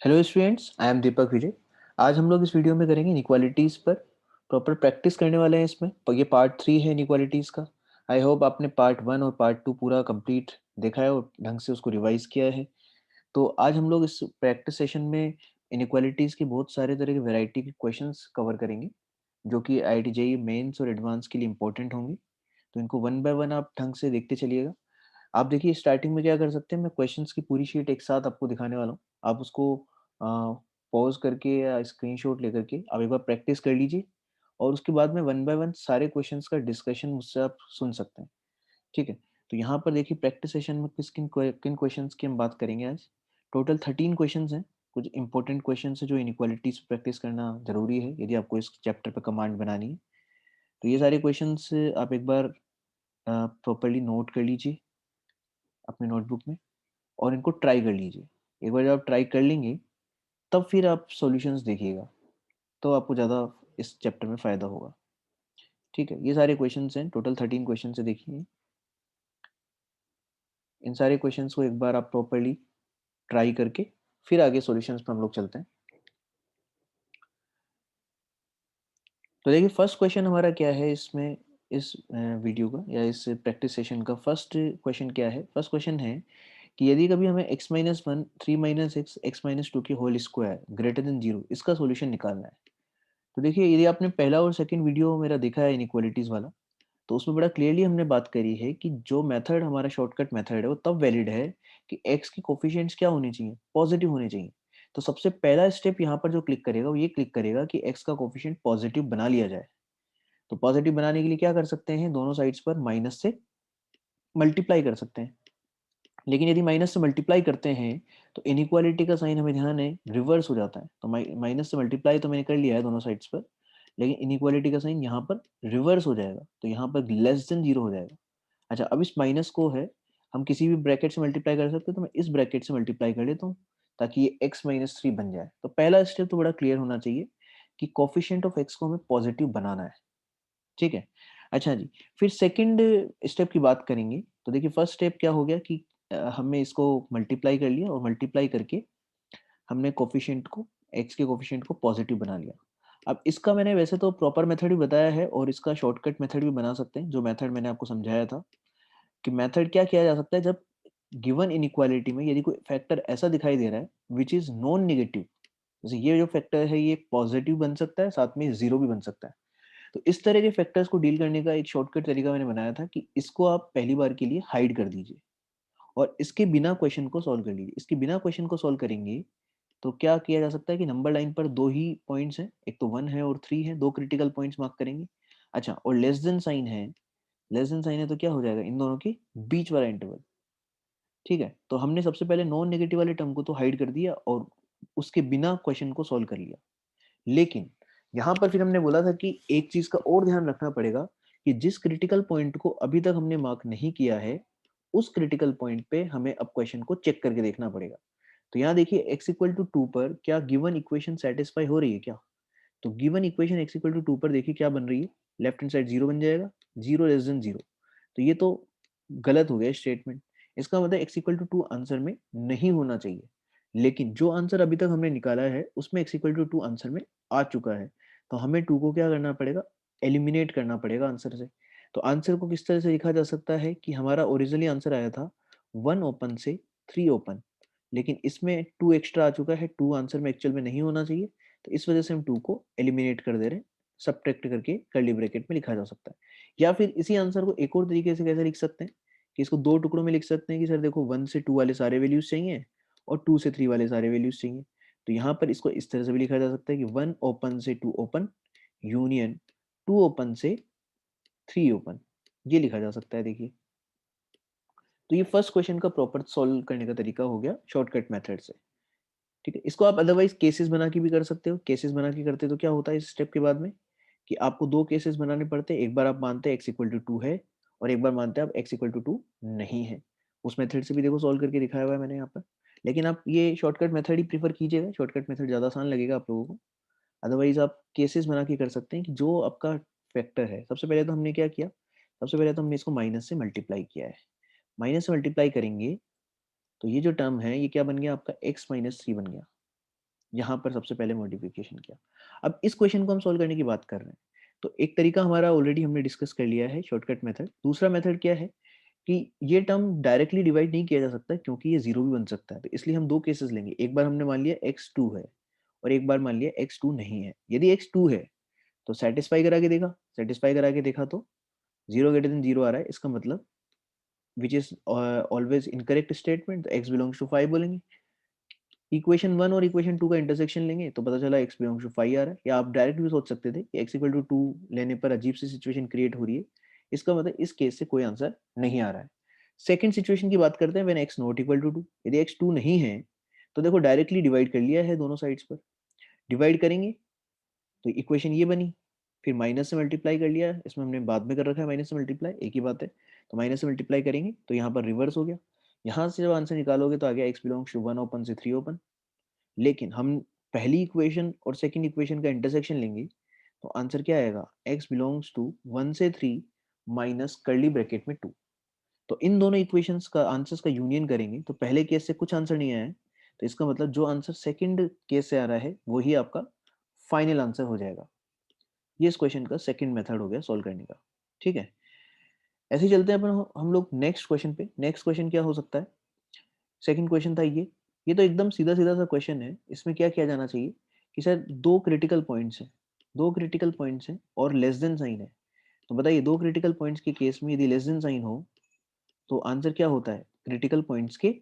Hello students, I am दीपक विजय। आज हम लोग इस वीडियो में करेंगे इनइक्वालिटीज़ पर। प्रॉपर प्रैक्टिस करने वाले हैं इसमें। पर ये पार्ट 3 है इनइक्वालिटीज़ का। आई होप आपने पार्ट 1 और पार्ट 2 पूरा कंप्लीट देखा है और ढंग से उसको रिवाइज किया है। तो आज हम लोग इस प्रैक्टिस सेशन में इनइक्वालिटीज़ के बहुत सारे तरह के वैरायटी के क्वेश्चंस कवर करेंगे, जो कि IIT जेईई मेंस और एडवांस के लिए इंपॉर्टेंट होंगे। तो इनको वन बाय वन आप ढंग से देखते चलिएगा। आप देखिए स्टार्टिंग में क्या कर सकते हैं, मैं क्वेश्चंस की पूरी शीट एक साथ आपको दिखाने वाला हूँ। आप उसको पॉज करके या स्क्रीनशॉट लेकर के आप एक बार प्रैक्टिस कर लीजिए, और उसके बाद में वन बाय वन सारे क्वेश्चंस का डिस्कशन मुझसे आप सुन सकते हैं। ठीक है। तो यहाँ पर देखिए प्रैक्टिस सेशन में किन क्वेश्चंस की हम बात करेंगे आज। टोटल 13 क्वेश्चंस हैं। कुछ इंपॉर्टेंट क्वेश्चंस है जो इनइक्वालिटीज प्रैक्टिस करना जरूरी है यदि आपको इस चैप्टर पर कमांड बनानी है। तो ये सारे क्वेश्चंस आप एक बार प्रॉपरली नोट कर लीजिए अपने नोटबुक में, और इनको ट्राई कर लीजिए। एक बार जब आप ट्राई कर लेंगे तब फिर आप सॉल्यूशंस देखिएगा, तो आपको ज़्यादा इस चैप्टर में फ़ायदा होगा। ठीक है, ये सारे क्वेश्चंस हैं, टोटल 13 क्वेश्चन से देखिए। इन सारे क्वेश्चंस को एक बार आप प्रॉपरली ट्राई करके फिर आगे सॉल्यूशंस पर हम लोग चलते हैं। तो देखिए फर्स्ट क्वेश्चन हमारा क्या है इसमें, इस वीडियो का या इस प्रैक्टिस सेशन का फर्स्ट क्वेश्चन क्या है। फर्स्ट क्वेश्चन है कि यदि कभी हमें x-1 3 - x x-2 की होल स्क्वायर ग्रेटर देन 0 इसका सॉल्यूशन निकालना है। तो देखिए यदि आपने पहला और सेकंड वीडियो मेरा देखा है इनइक्वालिटीज वाला, तो उसमें बड़ा क्लियरली हमने बात करी है कि जो मेथड हमारा शॉर्टकट मेथड है वो तब वैलिड है कि x की कोफिशिएंट्स क्या होने चाहिए, पॉजिटिव होने चाहिए। तो सबसे पहला स्टेप यहाँ पर जो क्लिक करेगा वो ये क्लिक करेगा कि x का कोफिशिएंट पॉजिटिव बना लिया जाए। तो पॉजिटिव बनाने के लिए क्या कर सकते हैं, दोनों साइड्स पर माइनस से मल्टीप्लाई कर सकते हैं। लेकिन यदि माइनस से मल्टीप्लाई करते हैं तो इनइक्वालिटी का साइन हमें ध्यान है रिवर्स हो जाता है। तो माइनस से मल्टीप्लाई तो मैंने कर लिया है दोनों साइड्स पर, लेकिन इनइक्वालिटी का साइन यहाँ पर रिवर्स हो जाएगा, तो यहाँ पर लेस देन 0 हो जाएगा। अच्छा, अब इस माइनस को है हम किसी भी ब्रैकेट से मल्टीप्लाई कर सकते हैं, तो मैं इस ब्रैकेट से मल्टीप्लाई कर लेता हूँ ताकि ये x-3 बन जाए। तो पहला स्टेप तो बड़ा क्लियर होना चाहिए कि कोफिशिएंट ऑफ x को हमें पॉजिटिव बनाना है। ठीक है। अच्छा जी, फिर सेकंड स्टेप की बात करेंगे। तो देखिए फर्स्ट स्टेप क्या हो गया कि हमने इसको मल्टीप्लाई कर लिया, और मल्टीप्लाई करके हमने कोफिशिएंट को, x के कोफिशिएंट को पॉजिटिव बना लिया। अब इसका मैंने वैसे तो प्रॉपर मेथड भी बताया है और इसका शॉर्टकट मेथड भी बना सकते हैं, जो मेथड मैंने आपको समझाया था। कि मेथड क्या किया जा सकता है जब गिवन इनइक्वालिटी में यदि कोई फैक्टर ऐसा दिखाई दे रहा है विच इज नॉन नेगेटिव। जैसे ये जो फैक्टर है ये पॉजिटिव बन सकता है, साथ में जीरो भी बन सकता है। तो इस तरह के फैक्टर्स को डील करने का एक शॉर्टकट तरीका मैंने बनाया था कि इसको आप पहली बार के लिए हाइड कर दीजिए और इसके बिना क्वेश्चन को सॉल्व कर लीजिए। इसके बिना क्वेश्चन को सॉल्व करेंगे तो क्या किया जा सकता है कि नंबर लाइन पर दो ही पॉइंट्स हैं, एक तो 1 है और 3 है, दो क्रिटिकल पॉइंट्स मार्क करेंगे। अच्छा, और लेस देन साइन है, लेस देन साइन है तो क्या हो जाएगा, इन दोनों के बीच वाला इंटरवल। ठीक है, तो हमने सबसे पहले नॉन नेगेटिव वाले टर्म को तो हाइड कर दिया और उसके बिना क्वेश्चन को सॉल्व कर लिया। लेकिन यहाँ पर फिर हमने बोला था कि एक चीज का और ध्यान रखना पड़ेगा कि जिस क्रिटिकल पॉइंट को अभी तक हमने मार्क नहीं किया है, उस क्रिटिकल पॉइंट पे हमें अब क्वेश्चन को चेक करके देखना पड़ेगा। तो यहाँ देखिए x=2 पर क्या गिवन इक्वेशन सेटिस्फाई हो रही है क्या। तो गिवन इक्वेशन x=2 पर देखिए क्या बन रही है, लेफ्ट हैंड साइड 0 बन जाएगा, 0 लेस देन 0। तो ये तो गलत हो गया स्टेटमेंट। इसका मतलब x=2 आंसर में नहीं होना चाहिए। लेकिन जो आंसर अभी तक हमने निकाला है उसमें x=2 आंसर में आ चुका है। तो हमें 2 को क्या करना पड़ेगा, एलिमिनेट करना पड़ेगा आंसर से। तो आंसर को किस तरह से लिखा जा सकता है कि हमारा ओरिजिनली आंसर आया था 1 ओपन से 3 ओपन, लेकिन इसमें 2 एक्स्ट्रा आ चुका है, 2 आंसर में एक्चुअल में नहीं होना चाहिए। तो इस वजह से हम 2 को एलिमिनेट कर दे रहे हैं, सब्ट्रैक्ट करके कर्ली ब्रैकेट में लिखा जा सकता है। या फिर इसी आंसर को एक और तरीके से कैसे लिख सकते हैं कि इसको दो टुकड़ों में लिख सकते हैं कि सर देखो 1 से 2 वाले सारे वैल्यूज चाहिए और 2 से 3 वाले सारे वैल्यूज चाहिए। तो यहाँ पर इसको इस तरह से भी लिखा जा सकता है कि 1 ओपन से 2 ओपन यूनियन 2 ओपन से 3 ओपन, ये लिखा जा सकता है। देखिए तो ये फर्स्ट क्वेश्चन का प्रॉपर सॉल्व करने का तरीका हो गया शॉर्टकट मेथड से। ठीक है, इसको आप अदरवाइज केसेस बना के भी कर सकते हो। केसेस बना के करते तो क्या होता है इस स्टेप के बाद में कि आपको दो केसेस बनाने पड़ते हैं। एक बार आप मानते हैं x=2 है और एक बार मानते हैं आप x=2 नहीं है। उस मेथड से भी देखो सॉल्व करके दिखाया हुआ है मैंने यहाँ पर। लेकिन आप ये शॉर्टकट मेथड ही प्रीफर कीजिएगा, शॉर्टकट मेथड ज़्यादा आसान लगेगा आप लोगों को। अदरवाइज आप केसेस बना के कर सकते हैं कि जो आपका फैक्टर है, सबसे पहले तो हमने क्या किया, सबसे पहले तो हमने इसको माइनस से मल्टीप्लाई किया है। माइनस से मल्टीप्लाई करेंगे तो ये जो टर्म है ये क्या बन गया आपका x-3 बन गया। यहाँ पर सबसे पहले मॉडिफिकेशन किया। अब इस क्वेश्चन को हम सॉल्व करने की बात कर रहे हैं, तो एक तरीका हमारा ऑलरेडी हमने डिस्कस कर लिया है, शॉर्टकट मेथड। दूसरा मेथड क्या है कि ये टर्म डायरेक्टली डिवाइड नहीं किया जा सकता क्योंकि ये जीरो भी बन सकता है, तो इसलिए हम दो केसेस लेंगे। एक बार हमने मान लिया x2 है और एक बार मान लिया x2 नहीं है। यदि x2 है तो सेटिस्फाई करा के देखा तो 0 greater than 0 आ रहा है, इसका मतलब which is always incorrect statement, x belongs to 5 बोलेंगे। इक्वेशन 1 और इक्वेशन 2 का इंटरसेक्शन लेंगे तो पता चला x बिलोंग्स टू 5 आ रहा है। या आप डायरेक्ट भी सोच सकते थे कि x इक्वल टू 2 लेने पर अजीब सी सिचुएशन क्रिएट हो रही है, इसका मतलब इस केस से कोई आंसर नहीं आ रहा है। सेकंड सिचुएशन की बात करते हैं, when x not equal to 2। यदि x 2 नहीं है तो देखो डायरेक्टली डिवाइड कर लिया है दोनों साइड्स पर। डिवाइड करेंगे तो इक्वेशन ये बनी, फिर माइनस से मल्टीप्लाई कर लिया, इसमें हमने बाद में कर रखा है माइनस से मल्टीप्लाई, एक ही बात है। तो माइनस से मल्टीप्लाई करेंगे तो यहाँ पर रिवर्स हो गया। यहाँ से जब आंसर निकालोगे तो आ गया x बिलोंग्स टू 1 ओपन से 3 ओपन। लेकिन हम पहली इक्वेशन और सेकंड इक्वेशन का इंटरसेक्शन लेंगे तो आंसर क्या आएगा, x बिलोंग्स टू 1 से 3 माइनस कर्ली ब्रैकेट में 2। तो इन दोनों इक्वेशंस का आंसर्स का यूनियन करेंगे तो पहले केस से कुछ आंसर नहीं आया है, तो इसका मतलब जो आंसर सेकंड केस से आ रहा है वही आपका फाइनल आंसर हो जाएगा। ये इस क्वेश्चन का सेकंड मेथड हो गया सॉल्व करने का। ठीक है, ऐसे ही चलते हैं अपन हम लोग नेक्स्ट क्वेश्चन पे। नेक्स्ट क्वेश्चन क्या हो सकता है, सेकंड क्वेश्चन था ये तो एकदम सीधा सीधा सा क्वेश्चन है। इसमें क्या किया जाना चाहिए कि सर दो क्रिटिकल पॉइंट्स हैं, दो क्रिटिकल पॉइंट्स हैं और लेस देन साइन है। तो बताइए दो क्रिटिकल पॉइंट्स के केस में यदि लेस देन साइन हो तो आंसर क्या होता है, क्रिटिकल पॉइंट्स के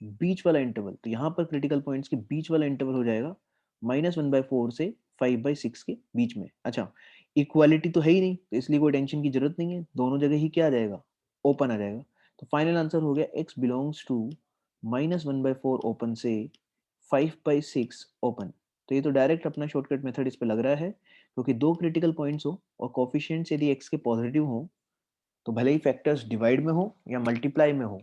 बीच वाला इंटरवल। तो यहाँ पर क्रिटिकल पॉइंट्स के बीच वाला इंटरवल हो जाएगा -1/4 से 5/6 के बीच में। अच्छा, इक्वालिटी तो है ही नहीं तो इसलिए कोई टेंशन की जरूरत नहीं है, दोनों जगह ही क्या आ जाएगा, ओपन आ जाएगा। तो फाइनल आंसर हो गया x बिलोंग्स टू -1/4 ओपन से 5/6 ओपन। तो ये तो डायरेक्ट अपना शॉर्टकट मेथड इस पे लग रहा है, क्योंकि दो क्रिटिकल पॉइंट्स हो और कोफिशिएंट्स यदि x के पॉजिटिव हो तो भले ही फैक्टर्स डिवाइड में हो या मल्टीप्लाई में हो,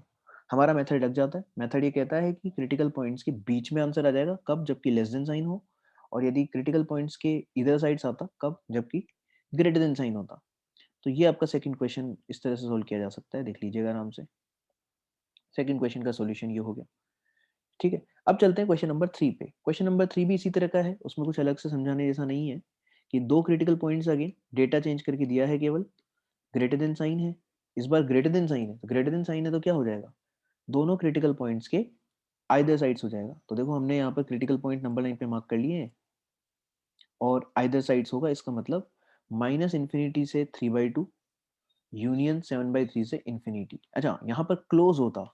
हमारा मेथड लग जाता है। मेथड ये कहता है कि क्रिटिकल पॉइंट्स के बीच में आंसर आ जाएगा, कब, जबकि लेस देन साइन हो, और यदि क्रिटिकल पॉइंट्स के इधर साइड्स आता, कब, जबकि ग्रेटर देन साइन होता। तो ये आपका सेकंड क्वेश्चन इस तरह से सोल्व किया जा सकता है, देख लीजिएगा आराम से। सेकंड क्वेश्चन का सॉल्यूशन ये हो गया। ठीक है, अब चलते हैं क्वेश्चन नंबर 3 पे। क्वेश्चन नंबर 3 भी इसी तरह का है, उसमें कुछ अलग से समझाने जैसा नहीं है कि दो critical points again data change करके दिया है, केवल ग्रेटर देन साइन है। इस बार ग्रेटर देन साइन है, तो ग्रेटर देन साइन है तो क्या हो जाएगा, दोनों क्रिटिकल पॉइंट्स के आइदर साइड्स हो जाएगा। तो देखो हमने यहाँ पर क्रिटिकल पॉइंट नंबर लाइन पे मार्क कर लिए हैं और आइदर साइड्स होगा, इसका मतलब -∞ से 3/2 यूनियन 7/3 से इन्फिनिटी। अच्छा, यहाँ पर क्लोज होता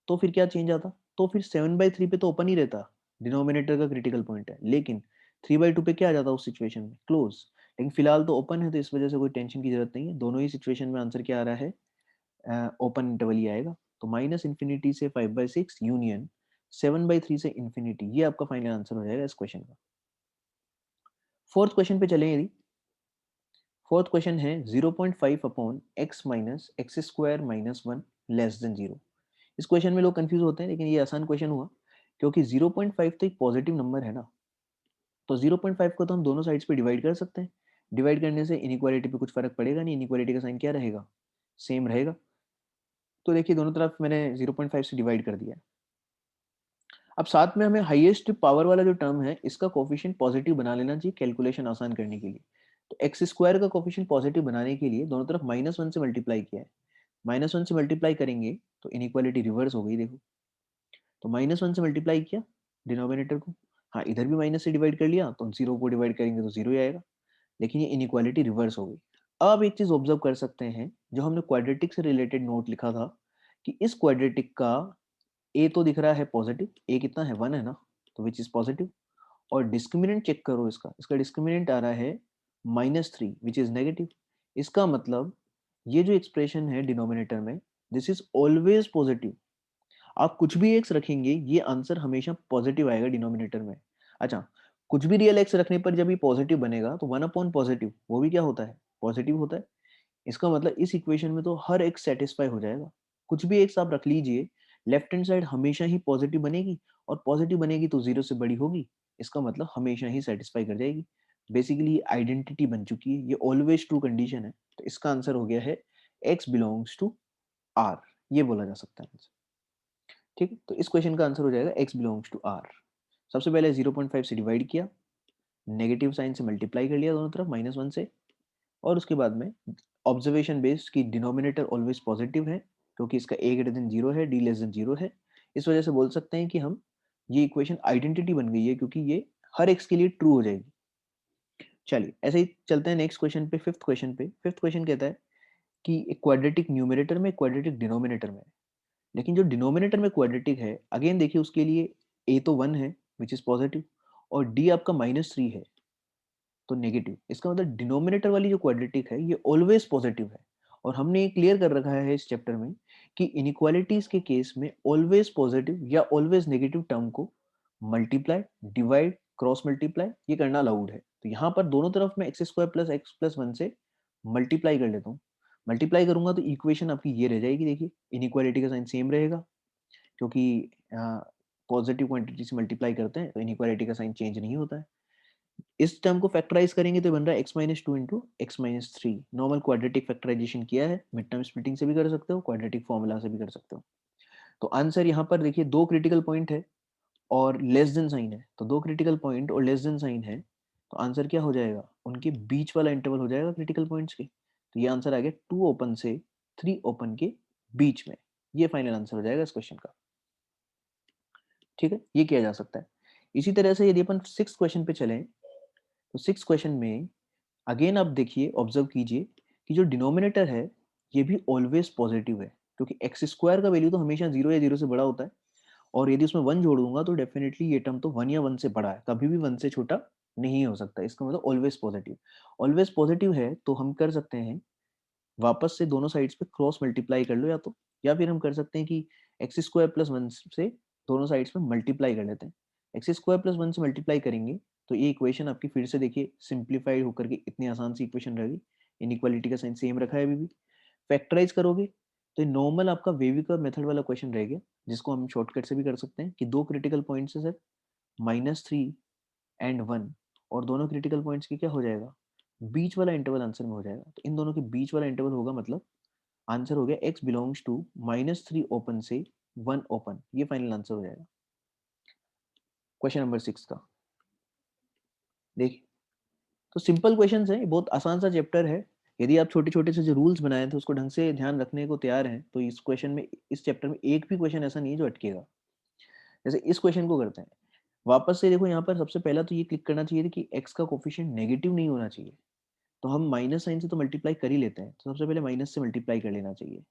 तो फिर क्या चेंज आता, तो फिर 7/3 पे तो ओपन ही रहता, डिनोमिनेटर का क्रिटिकल पॉइंट है, लेकिन 3/2 पे क्या आ जाता उस सिचुएशन में, क्लोज। लेकिन फिलहाल तो ओपन है तो इस वजह से कोई टेंशन की जरूरत नहीं है, दोनों ही सिचुएशन में आंसर क्या आ रहा है, ओपन इंटरवल ही आएगा। तो -∞ से 5/6 यूनियन 7/3 से इन्फिनिटी, ये आपका फाइनल आंसर हो जाएगा इस क्वेश्चन का। फोर्थ क्वेश्चन पे चलें यदि, फोर्थ क्वेश्चन है 0.5 upon x minus x square minus 1 less than 0। इस क्वेश्चन में लोग कंफ्यूज होते हैं, लेकिन ये आसान क्वेश्चन हुआ क्योंकि 0.5 तो एक पॉजिटिव नंबर है ना, तो 0.5 को तो हम दोनों साइड्स पे डिवाइड कर सकते हैं। डिवाइड करने से इनइक्वालिटी पे कुछ फर्क पड़ेगा नहीं, इनइक्वालिटी का साइन क्या रहेगा, सेम रहेगा। तो देखिए दोनों तरफ मैंने 0.5 से डिवाइड कर दिया। अब साथ में हमें हाईएस्ट पावर वाला जो टर्म है इसका कोफिशिएंट पॉजिटिव बना लेना चाहिए कैलकुलेशन आसान करने के लिए। तो एक्स स्क्वायर का कोफिशिएंट पॉजिटिव बनाने के लिए दोनों तरफ -1 से मल्टीप्लाई किया है। -1 से मल्टीप्लाई करेंगे तो इनइक्वालिटी रिवर्स हो गई, देखो। तो -1 से मल्टीप्लाई किया डिनोमिनेटर को, हाँ इधर भी माइनस से डिवाइड कर लिया तो जीरो को डिवाइड करेंगे तो जीरो ही आएगा, लेकिन ये इनइक्वालिटी रिवर्स हो गई। अब एक चीज ऑब्जर्व कर सकते हैं, जो हमने क्वाड्रेटिक से रिलेटेड नोट लिखा था कि इस क्वाड्रेटिक का ए तो दिख रहा है पॉजिटिव, ए कितना है, 1 है ना, तो विच इज पॉजिटिव। और डिस्क्रिमिनेंट चेक करो इसका, इसका डिस्क्रिमिनेंट आ रहा है -3 विच इज नेगेटिव। इसका मतलब ये जो एक्सप्रेशन है डिनोमिनेटर में, दिस इज ऑलवेज पॉजिटिव। आप कुछ भी एक्स रखेंगे ये आंसर हमेशा पॉजिटिव आएगा डिनोमिनेटर में। अच्छा, कुछ भी रियल एक्स रखने पर जब ये पॉजिटिव बनेगा तो 1/पॉजिटिव वो भी क्या होता है, पॉजिटिव होता है। इसका मतलब इस इक्वेशन में तो हर एक सेटिस्फाई हो जाएगा। कुछ भी एक आप रख लीजिए, लेफ्ट हैंड साइड हमेशा ही पॉजिटिव बनेगी, और पॉजिटिव बनेगी तो जीरो से बड़ी होगी, इसका मतलब हमेशा ही सेटिस्फाई कर जाएगी। बेसिकली आइडेंटिटी बन चुकी है, ये ऑलवेज ट्रू कंडीशन है। तो इसका आंसर हो गया है x बिलोंग्स टू r, ये बोला जा सकता है आंसर। ठीक है, तो इस क्वेश्चन का आंसर हो जाएगा x बिलोंग्स टू r। सबसे पहले 0.5 से डिवाइड किया, नेगेटिव साइन से मल्टीप्लाई कर लिया दोनों तरफ -1 से, और उसके बाद में ऑब्जर्वेशन बेस्ड कि डिनोमिनेटर ऑलवेज पॉजिटिव है क्योंकि इसका a ग्रेटर देन 0 है, d लेस देन 0 है। इस वजह से बोल सकते हैं कि हम ये इक्वेशन आइडेंटिटी बन गई है क्योंकि ये हर x के लिए ट्रू हो जाएगी। चलिए ऐसे ही चलते हैं नेक्स्ट क्वेश्चन पे, फिफ्थ क्वेश्चन पे। फिफ्थ क्वेश्चन कहता है कि एक क्वाड्रेटिक न्यूमरेटर में, क्वाड्रेटिक डिनोमिनेटर में, लेकिन जो डिनोमिनेटर में क्वाड्रेटिक है, अगेन देखिए उसके लिए a तो 1 है विच इज पॉजिटिव, और d आपका -3 है तो नेगेटिव। इसका मतलब डिनोमिनेटर वाली जो क्वाड्रेटिक है ये ऑलवेज पॉजिटिव है। और हमने ये क्लियर कर रखा है इस चैप्टर में कि इनइक्वालिटीज के केस में ऑलवेज पॉजिटिव या ऑलवेज नेगेटिव टर्म को मल्टीप्लाई, डिवाइड, क्रॉस मल्टीप्लाई ये करना अलाउड है। तो यहाँ पर दोनों तरफ मैं x square plus x plus 1 से मल्टीप्लाई कर लेता हूँ। मल्टीप्लाई करूंगा तो इक्वेशन आपकी ये रह जाएगी। देखिए इनइक्वालिटी का साइन सेम रहेगा क्योंकि पॉजिटिव क्वांटिटी से मल्टीप्लाई करते हैं तो इनइक्वालिटी का साइन चेंज नहीं होता है। इस टर्म को फैक्टराइज करेंगे तो बन रहा है x-2 into x-3। Normal quadratic factorisation किया है, मिड टर्म स्प्लिटिंग से भी कर सकते हो, क्वाड्रेटिक फॉर्मूला से भी कर सकते हो। तो आंसर यहाँ पर देखिए दो क्रिटिकल पॉइंट है और लेस देन साइन है, तो दो क्रिटिकल पॉइंट और लेस देन साइन है, तो आंसर क्या हो जाएगा, उनके बीच वाला इंटरवल हो जाएगा क्रिटिकल पॉइंट्स के। तो ये आंसर आ गया 2 ओपन से 3 ओपन के बीच में। ये फाइनल आंसर हो जाएगा इस क्वेश्चन का। ठीक है, ये किया जा सकता है। इसी तरह से यदि अपन सिक्स क्वेश्चन पे चलें तो सिक्स क्वेश्चन में अगेन आप देखिए, ऑब्जर्व कीजिए कि जो डिनोमिनेटर है ये भी ऑलवेज पॉजिटिव है क्योंकि एक्स स्क्वायर का वैल्यू तो हमेशा 0 या 0 से बड़ा होता है, और यदि उसमें 1 जोड़ दूंगा तो डेफिनेटली ये टर्म तो 1 या 1 से बड़ा है, कभी भी 1 से छोटा नहीं हो सकता। इसका मतलब ऑलवेज पॉजिटिव। ऑलवेज पॉजिटिव है तो हम कर सकते हैं वापस से दोनों साइड्स पे क्रॉस मल्टीप्लाई कर लो, या फिर हम कर सकते हैं कि एक्स स्क्वायर प्लस 1 से दोनों साइड्स पे मल्टीप्लाई कर लेते हैं। एक्स स्क्वायर प्लस 1 से मल्टीप्लाई करेंगे तो ये इक्वेशन आपकी फिर से देखिए सिंप्लीफाइड होकर के इतनी आसान सी इक्वेशन रहेगी। इनइक्वालिटी का साइन सेम रखा है अभी भी। फैक्टराइज करोगे तो नॉर्मल आपका वेविकर मेथड वाला क्वेश्चन रह गया, जिसको हम शॉर्टकट से भी कर सकते हैं कि दो क्रिटिकल पॉइंट्स है सर -3 एंड 1, और दोनों क्रिटिकल पॉइंट्स की क्या हो जाएगा, बीच वाला इंटरवल आंसर में हो जाएगा। तो इन दोनों के बीच वाला इंटरवल होगा, मतलब आंसर हो गया x बिलोंग्स टू -3 ओपन से 1 ओपन। ये फाइनल आंसर हो जाएगा क्वेश्चन नंबर 6 का। देखिए तो सिंपल क्वेश्चंस है, बहुत आसान सा चैप्टर है। यदि आप छोटे छोटे से जो रूल्स बनाए थे उसको ढंग से ध्यान रखने को तैयार हैं तो इस क्वेश्चन में, इस चैप्टर में एक भी क्वेश्चन ऐसा नहीं है जो अटकेगा। जैसे इस क्वेश्चन को करते हैं वापस से। देखो यहाँ पर सबसे पहला तो ये क्लिक करना चाहिए कि x का कोफिशिएंट नेगेटिव नहीं होना चाहिए, तो हम माइनस साइन से तो मल्टीप्लाई कर ही लेते हैं, तो सबसे पहले माइनस से मल्टीप्लाई कर लेना चाहिए।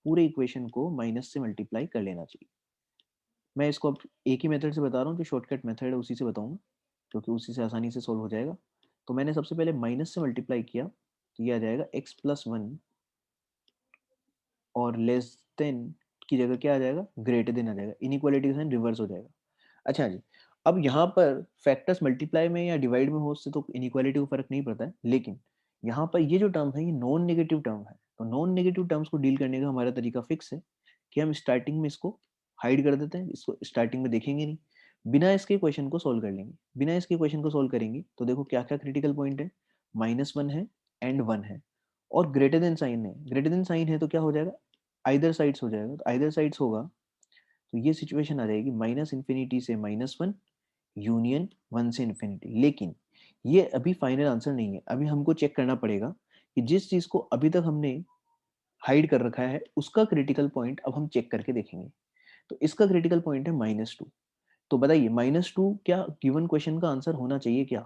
पूरे इक्वेशन को माइनस से मल्टीप्लाई कर लेना चाहिए। मैं इसको अब एक ही मेथड से बता रहा हूँ, जो शॉर्टकट मेथड है उसी से बताऊंगा क्योंकि उसी से आसानी से सोल्व हो जाएगा। तो मैंने सबसे पहले माइनस से मल्टीप्लाई किया तो ये आ जाएगा x+1, और लेस देन की जगह क्या आ जाएगा, ग्रेटर देन आ जाएगा। इनइक्वालिटी का साइन रिवर्स हो जाएगा। अच्छा जी, अब यहाँ पर फैक्टर्स मल्टीप्लाई में या डिवाइड में हो उससे तो इनइक्वालिटी को फर्क नहीं पड़ता है, लेकिन यहाँ पर ये जो टर्म है ये नॉन नेगेटिव टर्म है। तो नॉन नेगेटिव टर्म्स को डील करने का हमारा तरीका फिक्स है कि हम स्टार्टिंग में इसको हाइड कर देते हैं, इसको स्टार्टिंग में देखेंगे नहीं, बिना इसके क्वेश्चन को सोल्व कर लेंगे। बिना इसके क्वेश्चन को सोल्व करेंगे तो देखो क्या क्या क्रिटिकल पॉइंट है, -1 है एंड 1 है, और ग्रेटर देन साइन है। ग्रेटर देन साइन है तो क्या हो जाएगा, आइदर साइड्स हो जाएगा। तो आइदर साइड्स होगा तो ये सिचुएशन आ जाएगी -∞ से -1 यूनियन 1 से इन्फिनिटी। लेकिन ये अभी फाइनल आंसर नहीं है, अभी हमको चेक करना पड़ेगा कि जिस चीज को अभी तक हमने हाइड कर रखा है उसका क्रिटिकल पॉइंट अब हम चेक करके देखेंगे। तो इसका क्रिटिकल पॉइंट है -2। तो बताइए -2 क्या गिवन क्वेश्चन का आंसर होना चाहिए क्या?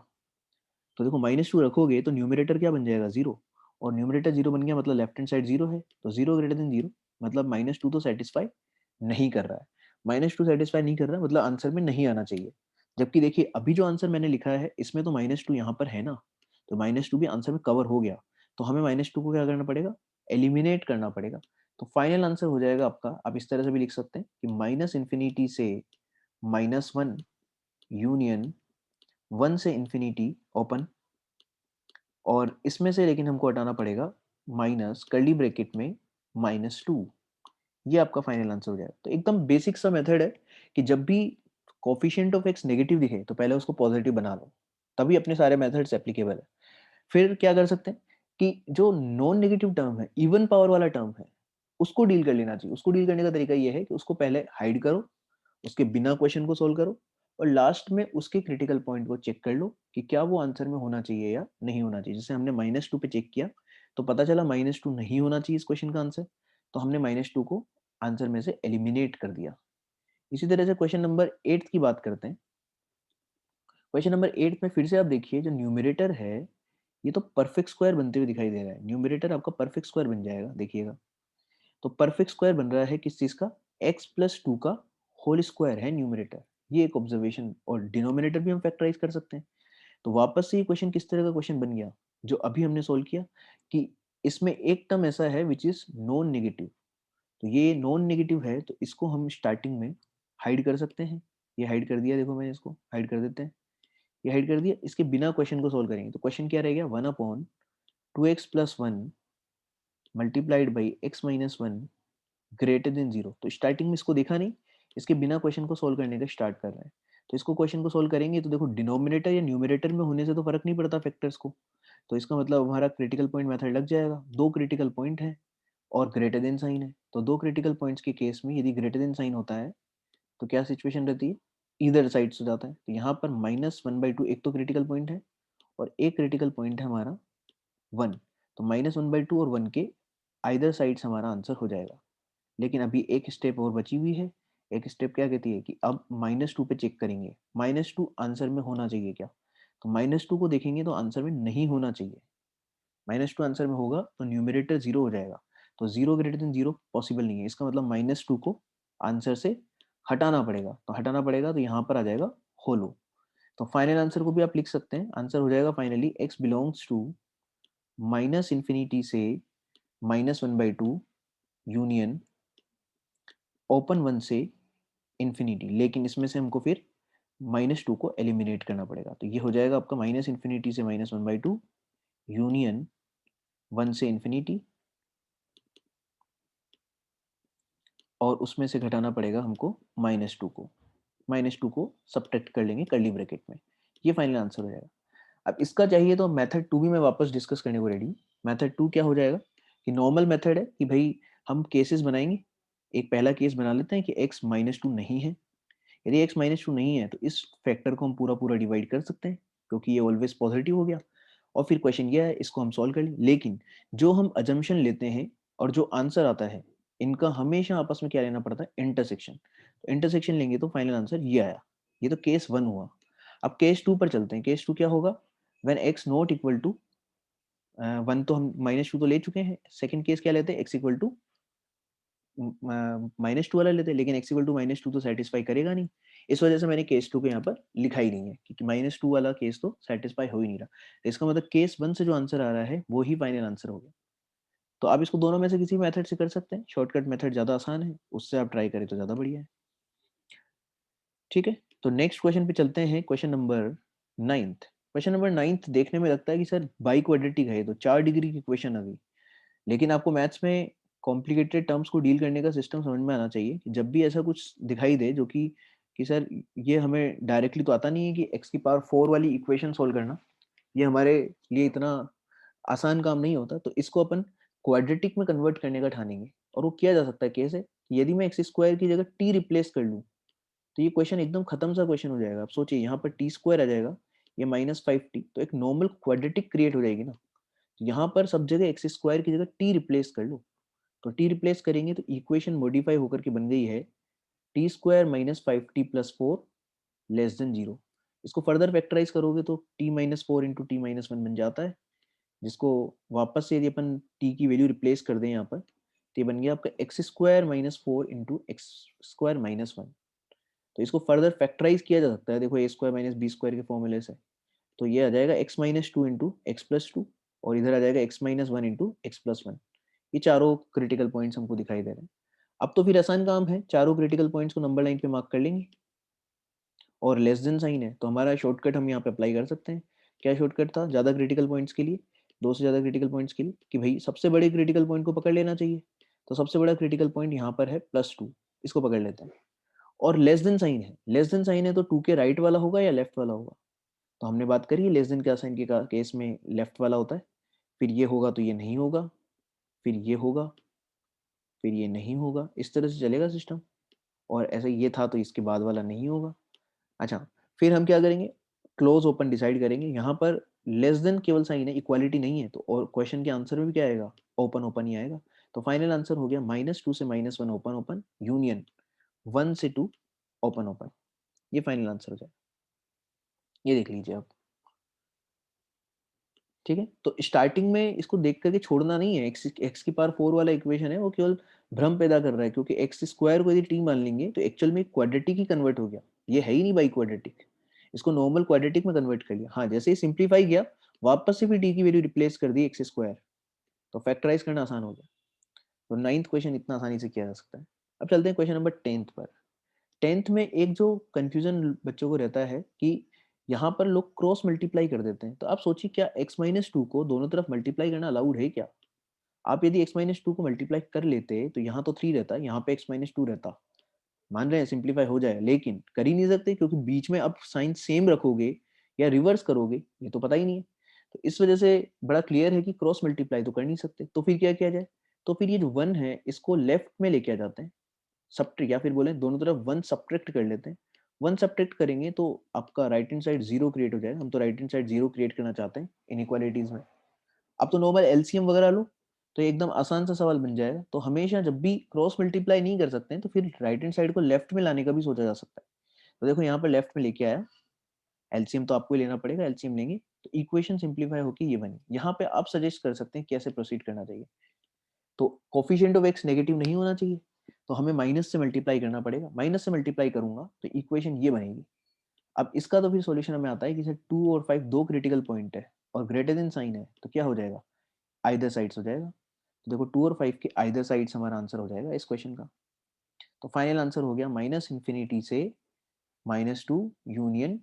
तो देखो -2 रखोगे तो न्यूमरेटर क्या बन जाएगा, 0, और न्यूमरेटर 0 बन गया मतलब लेफ्ट हैंड साइड 0 है, तो 0 ग्रेटर देन 0 मतलब -2 तो सेटिस्फाई नहीं कर रहा है। -2 सेटिस्फाई नहीं कर रहा है मतलब आंसर में नहीं आना चाहिए। जबकि देखिए अभी जो आंसर मैंने लिखा है इसमें तो -2 यहाँ पर है ना, तो -2 भी आंसर में कवर हो गया। तो हमें -2 को क्या करना पड़ेगा, एलिमिनेट करना पड़ेगा। तो फाइनल आंसर हो जाएगा आपका, आप इस तरह से भी लिख सकते हैं कि -∞ से -1 यूनियन 1 से इन्फिनिटी ओपन, और इसमें से लेकिन हमको हटाना पड़ेगा माइनस कर्ली ब्रैकेट में -2। ये आपका फाइनल आंसर हो जाएगा। तो एकदम बेसिक सा मेथड है कि जब भी कोफिशिएंट ऑफ एक्स नेगेटिव दिखे तो पहले उसको पॉजिटिव बना लो, तभी अपने सारे मेथड्स एप्लीकेबल है। फिर क्या कर सकते हैं कि जो नॉन नेगेटिव टर्म है, इवन पावर वाला टर्म है, उसको डील कर लेना चाहिए। उसको डील करने का तरीका ये है कि उसको पहले हाइड करो, उसके बिना क्वेश्चन को सोल्व करो, और लास्ट में उसके क्रिटिकल पॉइंट को चेक कर लो कि क्या वो आंसर में होना चाहिए या नहीं होना चाहिए। जैसे हमने -2 पे चेक किया तो पता चला -2 नहीं होना चाहिए इस क्वेश्चन का आंसर, तो हमने -2 को आंसर में से एलिमिनेट कर दिया। इसी तरह से क्वेश्चन नंबर 8 की बात करते हैं। क्वेश्चन नंबर 8 में फिर से आप देखिए, जो न्यूमरेटर है ये तो परफेक्ट स्क्वायर बनते हुए दिखाई दे रहा है। न्यूमरेटर आपका परफेक्ट स्क्वायर बन जाएगा, देखिएगा। तो परफेक्ट स्क्वायर बन रहा है किस चीज का? x+2 का होल स्क्वायर है न्यूमरेटर। ये एक ऑब्जर्वेशन, और डिनोमिनेटर भी हम फैक्टराइज कर सकते हैं। तो वापस से ये क्वेश्चन किस तरह का क्वेश्चन बन गया जो अभी हमने सोल्व किया, कि इसमें एक टर्म ऐसा है विच इज नॉन नेगेटिव। तो ये नॉन नेगेटिव है, तो इसको हम स्टार्टिंग में हाइड कर सकते हैं। ये हाइड कर दिया, देखो मैंने इसको हाइड कर देते हैं। ये हाइड कर दिया, इसके बिना क्वेश्चन को सोल्व करेंगे तो क्वेश्चन क्या रह गया? 1/2x+1 multiplied by x-1 greater than 0। तो स्टार्टिंग में इसको देखा नहीं, इसके बिना क्वेश्चन को सोल्व करने का स्टार्ट कर रहे हैं। तो इसको क्वेश्चन को सोल्व करेंगे तो देखो, डिनोमिनेटर या न्यूमरेटर में होने से तो फर्क नहीं पड़ता फैक्टर्स को। तो इसका मतलब हमारा क्रिटिकल पॉइंट मेथड लग जाएगा। दो क्रिटिकल पॉइंट है और ग्रेटर देन साइन है, तो दो क्रिटिकल पॉइंट्स के केस में यदि ग्रेटर देन साइन होता है तो क्या सिचुएशन रहती है? इधर साइड हो जाता है। तो यहाँ पर -1/2 एक तो क्रिटिकल पॉइंट है, और एक क्रिटिकल पॉइंट है हमारा 1। तो -1/2 और 1 के आइदर साइड्स हमारा आंसर हो जाएगा। लेकिन अभी एक स्टेप और बची हुई है। एक स्टेप क्या कहती है कि अब -2 पे चेक करेंगे, -2 आंसर में होना चाहिए क्या? तो -2 को देखेंगे तो आंसर में नहीं होना चाहिए। -2 आंसर में होगा तो न्यूमरेटर 0 हो जाएगा। तो 0 ग्रेटर देन 0 पॉसिबल नहीं है। इसका मतलब -2 को आंसर से हटाना पड़ेगा। तो हटाना पड़ेगा तो यहाँ पर आ जाएगा होलो। तो फाइनल आंसर को भी आप लिख सकते हैं। आंसर हो जाएगा finally x belongs to -infinity से -1/2 यूनियन ओपन 1 से इंफिनिटी। लेकिन इसमें से हमको फिर -2 को एलिमिनेट करना पड़ेगा। तो ये हो जाएगा आपका -इंफिनिटी से -1/2 यूनियन 1 से इंफिनिटी, और उसमें से घटाना पड़ेगा हमको -2 को। -2 को सब्ट्रैक्ट कर लेंगे कर्ली ब्रैकेट में। ये फाइनल आंसर हो जाएगा। अब इसका चाहिए तो मेथड 2 भी मैं वापस डिस्कस करने को रेडी हूँ। मेथड 2 क्या हो जाएगा कि नॉर्मल मेथड है कि भाई हम केसेस बनाएंगे। एक पहला केस बना लेते हैं कि x -2 नहीं है। यदि x -2 नहीं है तो इस फैक्टर को हम पूरा पूरा डिवाइड कर सकते हैं, क्योंकि ये ऑलवेज पॉजिटिव हो गया। और फिर क्वेश्चन ये है, इसको हम सॉल्व कर लें। लेकिन जो हम अजम्पशन लेते हैं और जो आंसर आता है, इनका हमेशा आपस में क्या लेना पड़ता है? इंटरसेक्शन। तो इंटरसेक्शन लेंगे तो फाइनल आंसर ये आया। ये तो केस 1 हुआ। अब केस 2 पर चलते हैं। केस 2 क्या होगा? When x not equal to 1, तो हम -2 तो ले चुके हैं। सेकंड केस क्या लेते हैं? x इक्वल टू -2 वाला लेते हैं, लेकिन x इक्वल टू -2 तो सेटिस्फाई करेगा नहीं। इस वजह से मैंने केस 2 को यहाँ पर लिखा ही नहीं है, क्योंकि -2 वाला केस तो सेटिस्फाई हो ही नहीं रहा। तो इसका मतलब केस 1 से जो आंसर आ रहा है वो ही फाइनल आंसर हो गया। तो आप इसको दोनों में से किसी मेथड से कर सकते हैं। शॉर्टकट मेथड ज़्यादा आसान है, उससे आप ट्राई करें तो ज़्यादा बढ़िया है। ठीक है, तो नेक्स्ट क्वेश्चन पे चलते हैं। Question number 9th। Question number 9th देखने में लगता है कि सर बाई क्वाड्रेटिक है, तो 4 डिग्री की क्वेश्चन अभी। लेकिन आपको मैथ्स में कॉम्प्लिकेटेड टर्म्स को डील करने का सिस्टम समझ में आना चाहिए कि जब भी ऐसा कुछ दिखाई दे जो कि सर ये हमें डायरेक्टली तो आता नहीं है कि x की पावर 4 वाली इक्वेशन सोल्व करना, ये हमारे लिए इतना आसान काम नहीं होता। तो इसको अपन क्वाड्रेटिक में कन्वर्ट करने का ठानेंगे, और वो किया जा सकता है कैसे? यदि मैं एक्स स्क्वायर की जगह टी रिप्लेस कर लूँ तो ये क्वेश्चन एकदम खत्म सा क्वेश्चन हो जाएगा। आप सोचिए, यहाँ पर टी स्क्वायर आ जाएगा, ये -5t, तो एक नॉर्मल क्वाड्रेटिक क्रिएट हो जाएगी ना। तो यहाँ पर सब जगह एक्स स्क्वायर की जगह टी रिप्लेस कर लो। तो टी रिप्लेस करेंगे तो इक्वेशन मॉडिफाई होकर के बन गई है T square -5t+4 less than 0। इसको फर्दर फैक्टराइज करोगे तो t-4 इंटू t-1 बन जाता है, जिसको वापस से यदि अपन t की वैल्यू रिप्लेस कर दें यहाँ पर, तो ये बन गया आपका x² - 4 इंटू x² - 1। तो इसको फर्दर फैक्टराइज किया जा सकता है, देखो a² - b² के फॉर्मूले से। तो ये आ जाएगा x-2 इंटू x+2, और इधर आ जाएगा x-1 इंटू x+1। ये चारों क्रिटिकल पॉइंट्स हमको दिखाई दे रहे हैं। अब तो फिर आसान काम है, चारों क्रिटिकल पॉइंट्स को नंबर लाइन पे मार्क कर लेंगे, और लेस देन साइन है तो हमारा शॉर्टकट हम यहाँ पे अप्लाई कर सकते हैं। क्या शॉर्टकट था ज़्यादा क्रिटिकल पॉइंट्स के लिए, दो से ज़्यादा क्रिटिकल पॉइंट्स के लिए, कि भाई सबसे बड़े क्रिटिकल पॉइंट को पकड़ लेना चाहिए। तो सबसे बड़ा क्रिटिकल पॉइंट यहाँ पर है +2, इसको पकड़ लेते हैं। और लेस देन साइन है, लेस देन साइन है तो 2 के राइट वाला होगा या लेफ्ट वाला होगा? तो हमने बात करी है लेस देन का साइन के केस में लेफ्ट वाला होता है। फिर ये होगा तो ये नहीं होगा, फिर ये होगा, फिर ये नहीं होगा। इस तरह से चलेगा सिस्टम। और ऐसा ये था तो इसके बाद वाला नहीं होगा। अच्छा, फिर हम क्या करेंगे, क्लोज ओपन डिसाइड करेंगे। यहाँ पर लेस देन केवल साइन है, इक्वालिटी नहीं है, तो और क्वेश्चन के आंसर में भी क्या आएगा, ओपन ओपन ही आएगा। तो फाइनल आंसर हो गया -2 से -1 ओपन ओपन, यूनियन 1 से 2 ओपन ओपन। ये फाइनल आंसर हो जाएगा। ये देख लीजिए आप। ठीक है, तो स्टार्टिंग में इसको देख करके छोड़ना नहीं है। एक्स की पावर 4 वाला इक्वेशन है, वो केवल भ्रम पैदा कर रहा है, क्योंकि एक्स स्क्वायर को यदि टी मान लेंगे तो एक्चुअल में क्वाड्रेटिक ही कन्वर्ट हो गया। ये है ही नहीं बाई क्वाड्रेटिक, इसको नॉर्मल क्वाड्रेटिक में कन्वर्ट कर लिया। हाँ, जैसे ही सिंप्लीफाई किया, वापस से भी टी की वैल्यू रिप्लेस कर दी एक्स स्क्वायर, तो फैक्टराइज करना आसान हो गया। तो 9th क्वेश्चन इतना आसानी से किया जा सकता है। अब चलते हैं क्वेश्चन नंबर 10th पर। 10th में एक जो कंफ्यूजन बच्चों को रहता है कि यहाँ पर लोग क्रॉस मल्टीप्लाई कर देते हैं। तो आप सोचिए, क्या x-2 को दोनों तरफ मल्टीप्लाई करना अलाउड है क्या? आप यदि x-2 को मल्टीप्लाई कर लेते तो यहाँ तो 3 रहता, यहाँ पे x-2 रहता। मान रहे हैं सिंप्लीफाई हो जाए, लेकिन कर ही नहीं सकते, क्योंकि बीच में अब साइन सेम रखोगे या रिवर्स करोगे, ये तो पता ही नहीं है। तो इस वजह से बड़ा क्लियर है कि क्रॉस मल्टीप्लाई तो कर नहीं सकते। तो फिर क्या किया जाए? तो फिर ये जो 1 है, इसको लेफ्ट में लेके आ जाते हैं, सब्ट्रैक्ट, या फिर बोले दोनों तरफ 1 सब्ट्रैक्ट कर लेते हैं। 1 सब्ट्रैक्ट करेंगे तो आपका राइट हैंड साइड 0 क्रिएट हो जाएगा। हम तो राइट हैंड साइड 0 क्रिएट करना चाहते हैं इनइक्वालिटीज में। अब तो नॉर्मल एलसीएम वगैरह लो, तो ये एकदम आसान सा सवाल बन जाएगा। तो हमेशा जब भी क्रॉस मल्टीप्लाई नहीं कर सकते हैं, तो फिर राइट हैंड साइड को लेफ्ट में लाने का भी सोचा जा सकता है। तो देखो यहाँ पर लेफ्ट में लेके आया, एलसीएम तो आपको ही लेना पड़ेगा, एलसीएम लेंगे तो इक्वेशन सिंप्लीफाई होकर ये बनी। यहाँ पे आप सजेस्ट कर सकते हैं कैसे प्रोसीड करना चाहिए। तो कोफिशिएंट ऑफ एक्स नेगेटिव नहीं होना चाहिए, तो हमें माइनस से मल्टीप्लाई करना पड़ेगा। माइनस से मल्टीप्लाई करूंगा तो इक्वेशन ये बनेगी। अब इसका तो फिर सॉल्यूशन हमें आता है कि 2 और 5 दो क्रिटिकल पॉइंट है और ग्रेटर देन साइन है, तो क्या हो जाएगा, आइदर साइड्स हो जाएगा। तो देखो 2 और 5 के आइदर साइड्स हमारा आंसर हो जाएगा इस क्वेश्चन का। तो फाइनल आंसर हो गया -इंफिनिटी से -2 यूनियन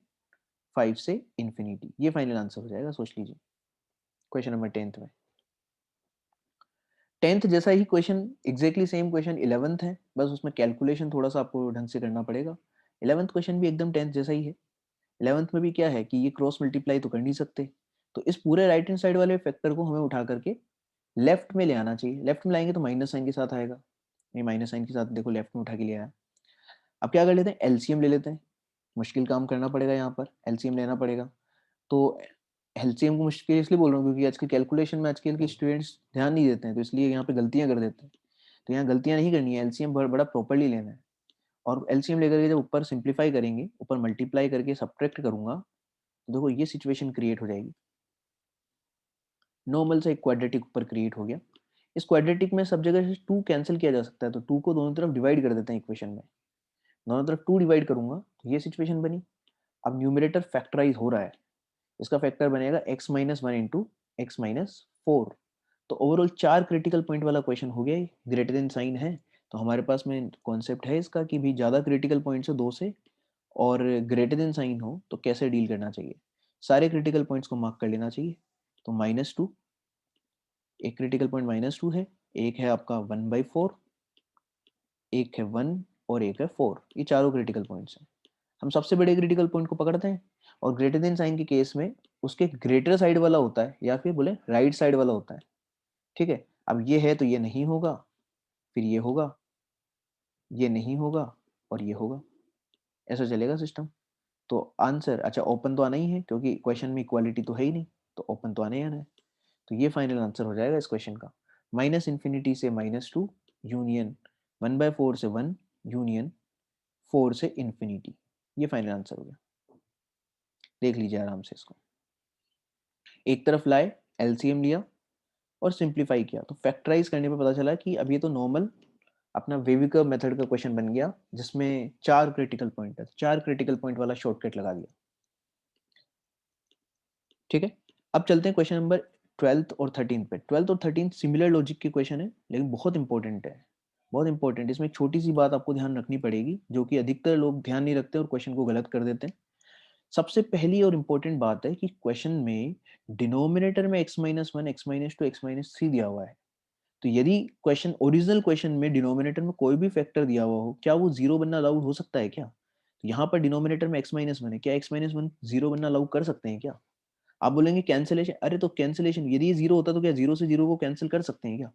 5 से इंफिनिटी। ये फाइनल आंसर हो जाएगा, सोच लीजिए क्वेश्चन नंबर 10th में। 10th जैसा ही question, exactly same question 11th है, बस उसमें कैलकुलेशन थोड़ा सा आपको ढंग से करना पड़ेगा। 11th क्वेश्चन भी एकदम 10th जैसा ही है। 11th में भी क्या है कि ये क्रॉस मल्टीप्लाई तो कर नहीं सकते, तो इस पूरे राइट हैंड साइड वाले फैक्टर को हमें उठा करके लेफ्ट में ले आना चाहिए। लेफ्ट में लाएंगे तो माइनस साइन के साथ आएगा, ये माइनस साइन के साथ देखो लेफ्ट में उठा के ले आया। अब क्या कर लेते हैं, एलसीएम ले लेते हैं। मुश्किल काम करना पड़ेगा, यहाँ पर एलसीएम लेना पड़ेगा। तो एलसीएम को मुश्किल इसलिए बोल रहा हूँ क्योंकि आजकल कैलकुलेशन में आजकल के स्टूडेंट्स ध्यान नहीं देते हैं, तो इसलिए यहाँ पे गलतियां कर देते हैं। तो यहाँ गलतियां नहीं करनी है, एलसीएम बड़ा प्रॉपर्ली लेना है। और एलसीएम लेकर के जब ऊपर सिंप्लीफाई करेंगे, ऊपर मल्टीप्लाई करके सब्ट्रैक्ट करूंगा, तो देखो ये सिचुएशन क्रिएट हो जाएगी। नॉर्मल से एक क्वाड्रेटिक ऊपर क्रिएट हो गया। इस क्वाड्रेटिक में सब जगह से 2 कैंसिल किया जा सकता है, तो 2 को दोनों तरफ डिवाइड कर देते हैं इक्वेशन में। दोनों तरफ 2 डिवाइड करूंगा तो ये सिचुएशन बनी। अब न्यूमरेटर फैक्टराइज हो रहा है, इसका फैक्टर बनेगा x-1 इंटू x-4। तो ओवरऑल 4 क्रिटिकल पॉइंट वाला क्वेश्चन हो गया। ग्रेटर देन साइन है, तो हमारे पास में कॉन्सेप्ट है इसका कि भी ज़्यादा क्रिटिकल पॉइंट्स हो 2 से, और ग्रेटर देन साइन हो तो कैसे डील करना चाहिए। सारे क्रिटिकल पॉइंट्स को मार्क कर लेना चाहिए। तो -2, एक क्रिटिकल पॉइंट -2 है, एक है आपका 1/4, एक है 1 और एक है 4। ये चारों क्रिटिकल पॉइंट्स हैं। हम सबसे बड़े क्रिटिकल पॉइंट को पकड़ते हैं, और ग्रेटर देन साइन के केस में उसके ग्रेटर साइड वाला होता है, या फिर बोले राइट साइड वाला होता है। ठीक है, अब ये है तो ये नहीं होगा, फिर ये होगा, ये नहीं होगा, और ये होगा। ऐसा चलेगा सिस्टम। तो आंसर, अच्छा ओपन तो आना ही है क्योंकि क्वेश्चन में इक्वालिटी तो है ही नहीं, तो ओपन तो आना ही आना है। तो ये फाइनल आंसर हो जाएगा इस क्वेश्चन का। -इंफिनिटी से -2 यूनियन 1/4 से 1 यूनियन 4 से इंफिनिटी। ये फाइनल आंसर हो गया। देख लीजिए आराम से इसको। एक तरफ लाए, एलसीएम लिया और सिंप्लीफाई किया, तो फैक्टराइज करने पे पता चला कि अब ये तो नॉर्मल अपना वेविकर मेथड का क्वेश्चन बन गया, जिसमें 4 क्रिटिकल पॉइंट है। 4 क्रिटिकल पॉइंट वाला शॉर्टकट लगा दिया। ठीक है, अब चलते हैं क्वेश्चन नंबर 12th और 13th पे। 12th और 13th सिमिलर लॉजिक के क्वेश्चन है, लेकिन बहुत इंपॉर्टेंट है, बहुत इंपॉर्टेंट। इसमें एक छोटी सी बात आपको ध्यान रखनी पड़ेगी, जो कि अधिकतर लोग ध्यान नहीं रखते और क्वेश्चन को गलत कर देते हैं। सबसे पहली और इम्पोर्टेंट बात है कि क्वेश्चन में डिनोमिनेटर में x-1, x-2, x-3 दिया हुआ है। तो यदि क्वेश्चन, ओरिजिनल क्वेश्चन में डिनोमिनेटर में कोई भी फैक्टर दिया हुआ हो, क्या वो जीरो बनना अलाउड हो सकता है क्या? तो यहाँ पर डिनोमिनेटर में x-1 है, क्या x-1 जीरो बनना अलाउड कर सकते हैं क्या? आप बोलेंगे कैंसिलेशन, अरे तो कैंसिलेशन, यदि ये जीरो होता तो क्या जीरो से जीरो को कैंसिल कर सकते हैं क्या?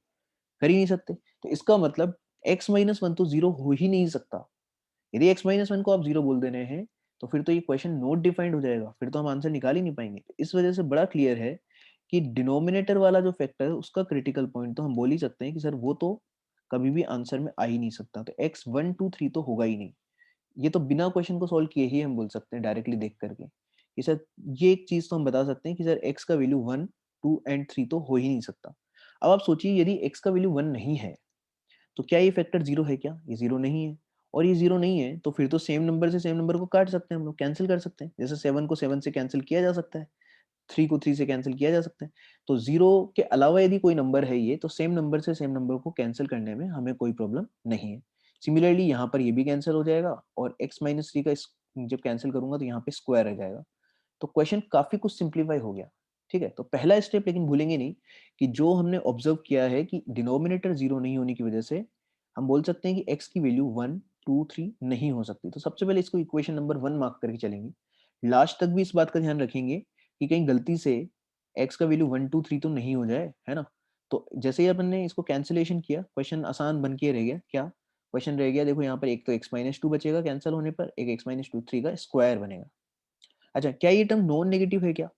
कर ही नहीं सकते। तो इसका मतलब x-1 तो जीरो हो ही नहीं सकता। यदि x-1 को आप जीरो बोल दे रहे हैं, तो फिर तो ये क्वेश्चन नॉट डिफाइंड हो जाएगा, फिर तो हम आंसर निकाल ही नहीं पाएंगे। इस वजह से बड़ा क्लियर है कि डिनोमिनेटर वाला जो फैक्टर है उसका क्रिटिकल पॉइंट तो हम बोल ही सकते हैं कि सर वो तो कभी भी आंसर में आ ही नहीं सकता, तो एक्स 1 2 3 तो होगा ही नहीं। ये तो बिना क्वेश्चन को सॉल्व किए ही हम बोल सकते हैं डायरेक्टली देख करके कि सर ये एक चीज तो हम बता सकते हैं कि सर एक्स का वैल्यू 1 2 एंड 3 तो हो ही नहीं सकता। अब आप सोचिए यदि एक्स का वैल्यू 1 नहीं है तो क्या ये फैक्टर जीरो है? क्या ये जीरो नहीं है? और ये जीरो नहीं है तो फिर तो सेम नंबर से सेम नंबर को काट सकते हैं, हम लोग कैंसिल कर सकते हैं। जैसे 7 को 7 से कैंसिल किया जा सकता है, 3 को 3 से कैंसिल किया जा सकता है। तो जीरो के अलावा यदि कोई नंबर है ये, तो सेम नंबर से सेम नंबर को कैंसिल करने में हमें कोई प्रॉब्लम नहीं है। सिमिलरली यहाँ पर ये भी कैंसिल हो जाएगा और x-3 का जब कैंसिल करूंगा तो यहाँ पे स्क्वायर रह जाएगा। तो क्वेश्चन काफी कुछ सिंप्लीफाई हो गया। ठीक है, तो पहला स्टेप लेकिन भूलेंगे नहीं कि जो हमने ऑब्जर्व किया है कि डिनोमिनेटर जीरो नहीं होने की वजह से हम बोल सकते हैं कि x की वैल्यू 1 2 3 नहीं हो सकती। तो सबसे पहले इसको इक्वेशन नंबर 1 मार्क करके चलेंगे। लास्ट तक भी इस बात का ध्यान रखेंगे कि कहीं गलती से x का वैल्यू 1 2 3 तो नहीं हो जाए, है ना। तो जैसे ही अपन ने इसको कैंसिलेशन किया, क्वेश्चन आसान बन के रह गया। क्या क्वेश्चन रह गया? देखो यहाँ पर एक तो x-2 बचेगा कैंसिल होने पर, एक x-2 3 का स्क्वायर बनेगा। अच्छा, क्या ये टर्म नॉन नेगेटिव है क्या?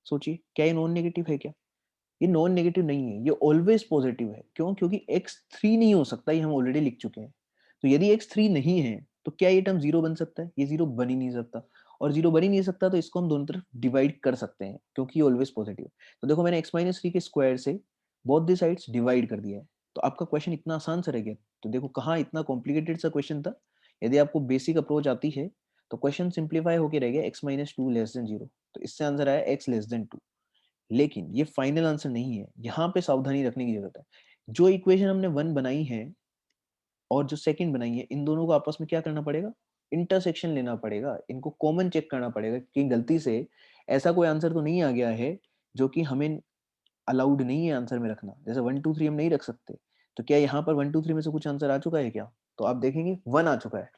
सोचिए, क्या ये नॉन नेगेटिव है क्या? ये नॉन नेगेटिव नहीं है, ये ऑलवेज पॉजिटिव है। क्यों? क्योंकि x3 नहीं हो सकता, ये हम ऑलरेडी लिख चुके हैं। तो यदि x3 नहीं है तो क्या ये टर्म जीरो बन सकता है? ये जीरो बन ही नहीं सकता। और जीरो बन ही नहीं सकता तो इसको हम दोनों तरफ डिवाइड कर सकते हैं क्योंकि ये ऑलवेज पॉजिटिव है। तो देखो मैंने x-3 के स्क्वायर से बोथ द साइड्स डिवाइड कर दिया है। तो आपका क्वेश्चन इतना आसान सा रह गया। तो देखो कहाँ इतना कॉम्प्लिकेटेड सा क्वेश्चन था। यदि आपको बेसिक अप्रोच आती है तो क्वेश्चन सिंप्लीफाई होकर रह गया x-2 लेस देन जीरो। तो इससे आंसर आया x लेस देन 2। लेकिन ये फाइनल आंसर नहीं है, यहाँ पे सावधानी रखने की जरूरत है। जो इक्वेशन हमने 1 बनाई है और जो सेकंड बनाई है, इन दोनों को आपस में क्या करना पड़ेगा? इंटरसेक्शन लेना पड़ेगा, इनको कॉमन चेक करना पड़ेगा कि गलती से ऐसा कोई आंसर तो नहीं आ गया है जो कि हमें अलाउड नहीं है आंसर में रखना। जैसे 1 2 3 हम नहीं रख सकते, तो क्या यहाँ पर 1 2 3 में से कुछ आंसर आ चुका है क्या? तो आप देखेंगे 1 आ चुका है,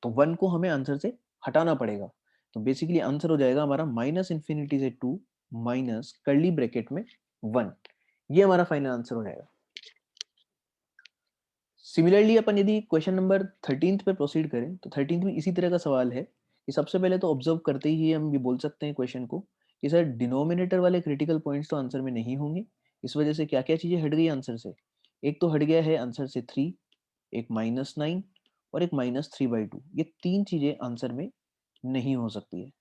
तो 1 को हमें आंसर से हटाना पड़ेगा। तो बेसिकली आंसर हो जाएगा हमारा -∞ से 2 माइनस कर्ली ब्रैकेट में 1। ये हमारा फाइनल आंसर हो जाएगा। सिमिलरली अपन यदि क्वेश्चन नंबर 13 पे प्रोसीड करें तो 13 में इसी तरह का सवाल है कि सबसे पहले तो ऑब्जर्व करते ही हम ये बोल सकते हैं क्वेश्चन को कि सर डिनोमिनेटर वाले क्रिटिकल पॉइंट्स तो आंसर में नहीं होंगे। इस वजह से क्या क्या चीजें हट गई आंसर से? एक तो हट गया है आंसर से 3, एक -9 और एक -3/2। ये तीन चीजें आंसर में नहीं हो सकती है।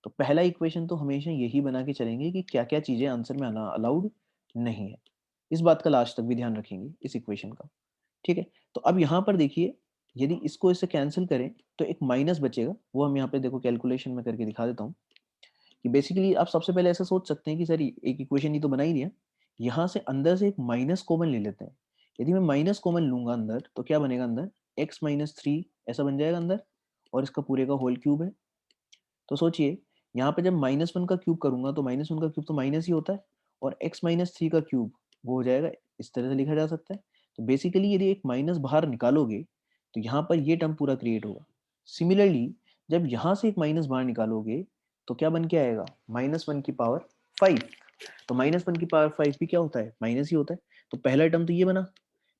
तो पहला इक्वेशन तो हमेशा यही बना के चलेंगे कि क्या क्या चीजें आंसर में आना अलाउड नहीं है। इस बात का लास्ट तक भी ध्यान रखेंगे इस इक्वेशन का। ठीक है, तो अब यहाँ पर देखिए यदि इसको इससे कैंसिल करें तो एक माइनस बचेगा। वो हम यहाँ पे देखो कैलकुलेशन में करके दिखा देता हूँ कि बेसिकली आप सबसे पहले ऐसा सोच सकते हैं कि सर एक इक्वेशन ही तो बना ही दिया, यहाँ से अंदर से एक माइनस कॉमन ले लेते हैं। यदि मैं माइनस कॉमन लूंगा अंदर तो क्या बनेगा अंदर? x-3 ऐसा बन जाएगा अंदर, और इसका पूरे का होल क्यूब है। तो सोचिए यहाँ पे जब -1 का क्यूब करूंगा तो -1 का क्यूब तो माइनस ही होता है, और x-3 का क्यूब वो हो जाएगा, इस तरह से लिखा जा सकता है। तो बेसिकली यदि एक माइनस बाहर निकालोगे तो यहाँ पर ये टर्म पूरा क्रिएट होगा। सिमिलरली जब यहाँ से एक माइनस बाहर निकालोगे तो क्या बन के आएगा? -1⁵। तो -1⁵ भी क्या होता है? माइनस ही होता है। तो पहला टर्म तो ये बना।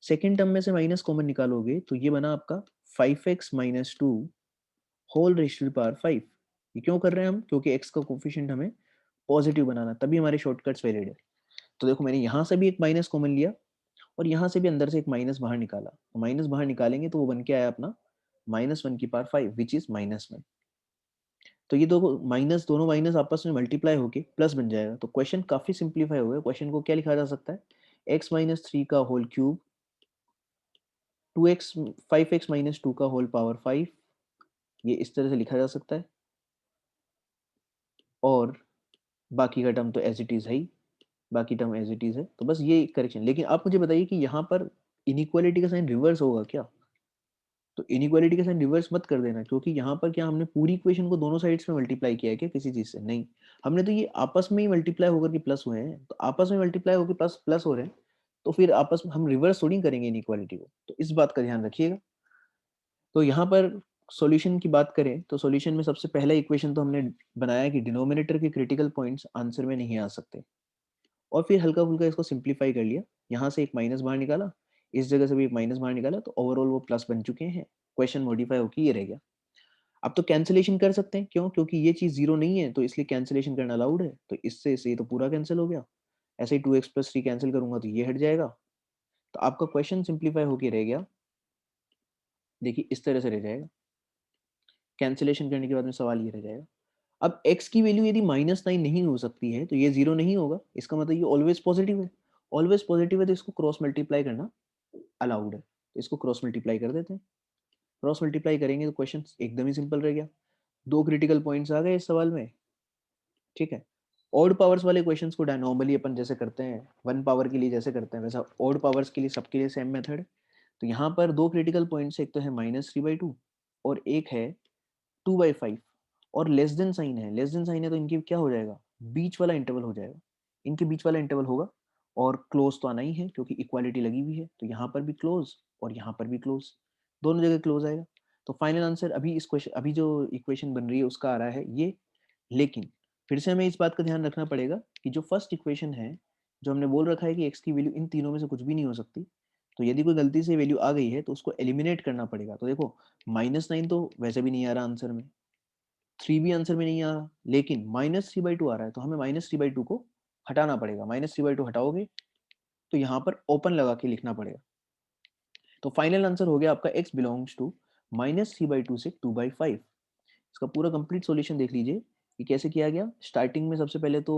सेकेंड टर्म में से माइनस कॉमन निकालोगे तो ये बना आपका 5x-2 whole raise to the power 5। ये क्यों कर रहे हैं हम? क्योंकि x का कोफिशिएंट हमें पॉजिटिव बनाना, तभी हमारे शॉर्टकट्स वैलिड है। तो देखो मैंने यहाँ से भी एक माइनस कॉमन लिया और यहाँ से भी अंदर से एक माइनस बाहर निकाला। तो माइनस बाहर निकालेंगे तो वो बन के आया अपना -1⁵ विच इज -1। तो ये दो माइनस, दोनों माइनस आपस में मल्टीप्लाई होके प्लस बन जाएगा। तो क्वेश्चन काफी सिंप्लीफाई हो गया। क्वेश्चन को क्या लिखा जा सकता है? x-3 का होल क्यूब 2x 5x-2 का होल पावर 5, ये इस तरह से लिखा जा सकता है। और बाकी का टर्म तो एज इट इज है ही, बाकी टर्म एज इट इज है। तो बस ये करेक्शन। लेकिन आप मुझे बताइए कि यहाँ पर इनइक्वालिटी का साइन रिवर्स होगा क्या? तो इनइक्वालिटी का साइन रिवर्स मत कर देना, क्योंकि यहाँ पर क्या हमने पूरी इक्वेशन को दोनों साइड्स में मल्टीप्लाई किया है क्या किसी चीज से? नहीं, हमने तो ये आपस में ही मल्टीप्लाई होकर के प्लस हुए हैं। तो आपस में मल्टीप्लाई होकर प्लस प्लस हो रहे हैं, तो फिर आपस में हम रिवर्स थोड़ी करेंगे इनइक्वालिटी को। तो इस बात का ध्यान रखिएगा। तो यहाँ पर सॉल्यूशन की बात करें तो सॉल्यूशन में सबसे पहला इक्वेशन तो हमने बनाया कि डिनोमिनेटर के क्रिटिकल पॉइंट्स आंसर में नहीं आ सकते, और फिर हल्का फुल्का इसको सिंप्लीफाई कर लिया। यहाँ से एक माइनस बाहर निकाला, इस जगह से भी एक माइनस बाहर निकाला, तो ओवरऑल वो प्लस बन चुके हैं। क्वेश्चन मॉडिफाई होकर ये रह गया। अब तो कैंसिलेशन कर सकते हैं, क्यों? क्योंकि ये चीज़ 0 नहीं है, तो इसलिए कैंसिलेशन करना अलाउड है। तो इससे ये तो पूरा कैंसल हो गया। ऐसे ही 2x + 3 कैंसल करूँगा तो ये हट जाएगा। तो आपका क्वेश्चन सिंप्लीफाई होके रह गया। देखिए इस तरह से रह जाएगा। कैंसिलेशन करने के बाद में सवाल ये रह जाएगा। अब x की वैल्यू यदि -9 नहीं हो सकती है, तो ये 0 नहीं होगा। इसका मतलब ये ऑलवेज़ पॉजिटिव है। ऑलवेज़ पॉजिटिव है तो इसको क्रॉस मल्टीप्लाई करना अलाउड है। तो इसको क्रॉस मल्टीप्लाई कर देते हैं। क्रॉस मल्टीप्लाई करेंगे तो क्वेश्चन एकदम ही सिंपल रह गया। 2 क्रिटिकल पॉइंट्स आ गए इस सवाल में, ठीक है। ऑड पावर्स वाले क्वेश्चंस को नॉर्मली अपन जैसे करते हैं, 1 पावर के लिए जैसे करते हैं, वैसा ऑड पावर्स के लिए सबके लिए सेम मेथड है। तो यहाँ पर 2 क्रिटिकल पॉइंट्स, एक तो है -3/2 और एक है 2/5 और लेस देन साइन है। लेस देन साइन है तो इनके क्या हो जाएगा? बीच वाला इंटरवल हो जाएगा। इनके बीच वाला इंटरवल होगा और क्लोज तो आना ही है क्योंकि इक्वालिटी लगी हुई है। तो यहाँ पर भी क्लोज और यहाँ पर भी क्लोज, दोनों जगह क्लोज आएगा। तो फाइनल आंसर अभी इस क्वेश्चन, अभी जो इक्वेशन बन रही है उसका आ रहा है ये। लेकिन फिर से हमें इस बात का ध्यान रखना पड़ेगा कि जो फर्स्ट इक्वेशन है, जो हमने बोल रखा है कि x की वैल्यू इन तीनों में से कुछ भी नहीं हो सकती, तो यदि कोई गलती से वैल्यू आ गई है तो उसको एलिमिनेट करना पड़ेगा। तो देखो -9 तो वैसे भी नहीं आ रहा आंसर में, 3 भी आंसर में नहीं आ रहा, लेकिन -3/2 आ रहा है, तो हमें -3/2 को हटाना पड़ेगा। -3/2 हटाओगे तो यहाँ पर ओपन लगा के लिखना पड़ेगा। तो फाइनल आंसर हो गया आपका x बिलोंग्स टू -3/2 से 2/5। इसका पूरा कंप्लीट सॉल्यूशन देख लीजिए कि कैसे किया गया। स्टार्टिंग में सबसे पहले तो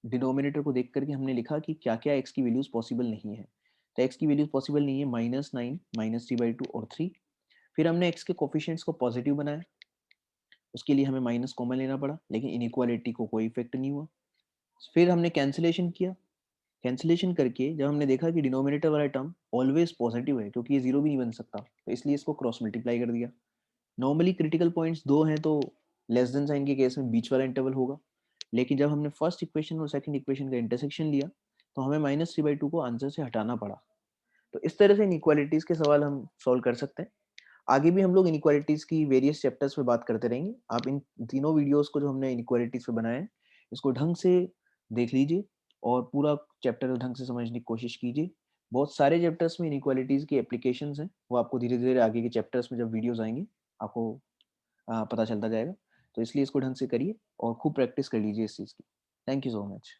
डिनोमिनेटर को देख करके हमने लिखा कि क्या-क्या x की वैल्यूज़ पॉसिबल नहीं है। तो x की वैल्यूज़ पॉसिबल नहीं है -9, -3/2 और 3। फिर हमने x के कोएफिशिएंट्स को पॉजिटिव बनाया। उसके लिए हमें माइनस कॉमन लेना पड़ा, लेकिन इनइक्वालिटी को कोई इफेक्ट नहीं हुआ। फिर हमने कैंसिलेशन किया। कैंसिलेशन करके जब हमने देखा कि डिनोमिनेटर वाला टर्म ऑलवेज पॉजिटिव है क्योंकि ये 0 भी नहीं बन सकता, तो इसलिए इसको क्रॉस मल्टीप्लाई कर दिया। नॉर्मली क्रिटिकल पॉइंट्स 2 हैं तो लेस देन साइन के केस में बीच वाला इंटरवल होगा। लेकिन जब हमने फर्स्ट इक्वेशन और सेकंड इक्वेशन का इंटरसेक्शन लिया, तो हमें -3/2 को आंसर से हटाना पड़ा। तो इस तरह से इनइक्वालिटीज़ के सवाल हम सॉल्व कर सकते हैं। आगे भी हम लोग इनइक्वालिटीज़ की वेरियस चैप्टर्स पे बात करते रहेंगे। आप इन तीनों वीडियोज़ को जो हमने इनइक्वालिटीज़ पे बनाए हैं, इसको ढंग से देख लीजिए और पूरा चैप्टर ढंग से समझने की कोशिश कीजिए। बहुत सारे चैप्टर्स में इनइक्वालिटीज़ की एप्लीकेशंस हैं, वो आपको धीरे-धीरे आगे के चैप्टर्स में जब वीडियोज़ आएँगे, आपको पता चलता जाएगा। तो इसलिए इसको ढंग से करिए और खूब प्रैक्टिस कर लीजिए इस चीज़ की। Thank you so much.